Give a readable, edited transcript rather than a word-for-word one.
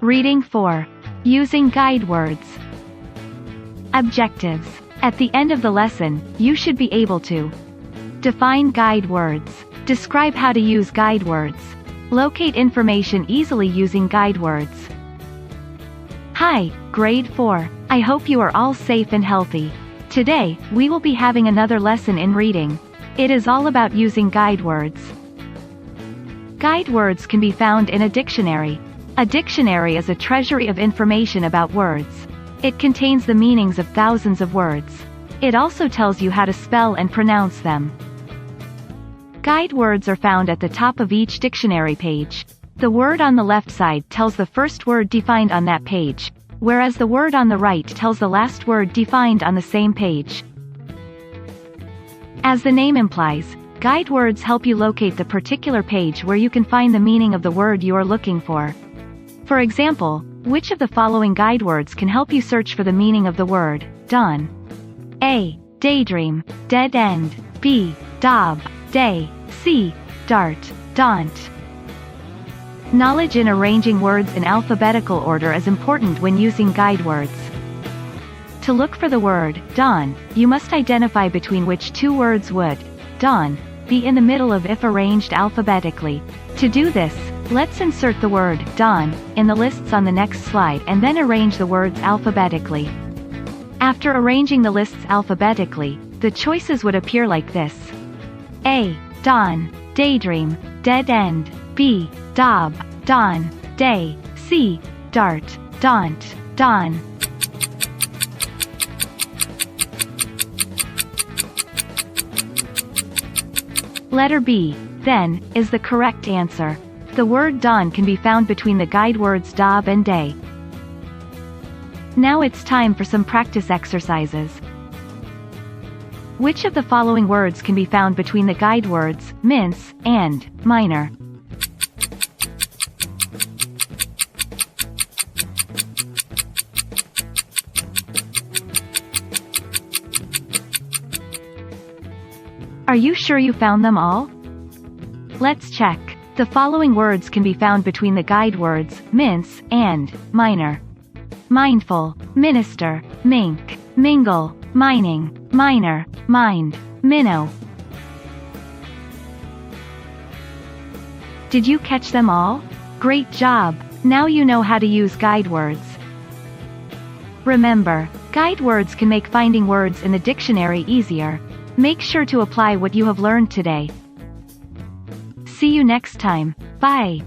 Reading 4. Using guide words. Objectives. At the end of the lesson, you should be able to define guide words, describe how to use guide words, locate information easily using guide words. Hi, Grade 4. I hope you are all safe and healthy. Today, we will be having another lesson in reading. It is all about using guide words. Guide words can be found in a dictionary. A dictionary is a treasury of information about words. It contains the meanings of thousands of words. It also tells you how to spell and pronounce them. Guide words are found at the top of each dictionary page. The word on the left side tells the first word defined on that page, whereas the word on the right tells the last word defined on the same page. As the name implies, guide words help you locate the particular page where you can find the meaning of the word you are looking for. For example, which of the following guide words can help you search for the meaning of the word dawn? A. Daydream, dead end. B. Daub, day. C. Dart, daunt. Knowledge in arranging words in alphabetical order is important when using guide words. To look for the word dawn, you must identify between which two words would dawn be in the middle of if arranged alphabetically. To do this, let's insert the word dawn in the lists on the next slide and then arrange the words alphabetically. After arranging the lists alphabetically, the choices would appear like this: A. Dawn, daydream, dead end. B. Daub, dawn, day. C. Dart, daunt, dawn. Letter B, then, is the correct answer. The word dawn can be found between the guide words daub and day. Now it's time for some practice exercises. Which of the following words can be found between the guide words mince and minor? Are you sure you found them all? Let's check. The following words can be found between the guide words mince and minor: mindful, minister, mink, mingle, mining, minor, mind, minnow. Did you catch them all? Great job! Now you know how to use guide words. Remember, guide words can make finding words in the dictionary easier. Make sure to apply what you have learned today. See you next time. Bye.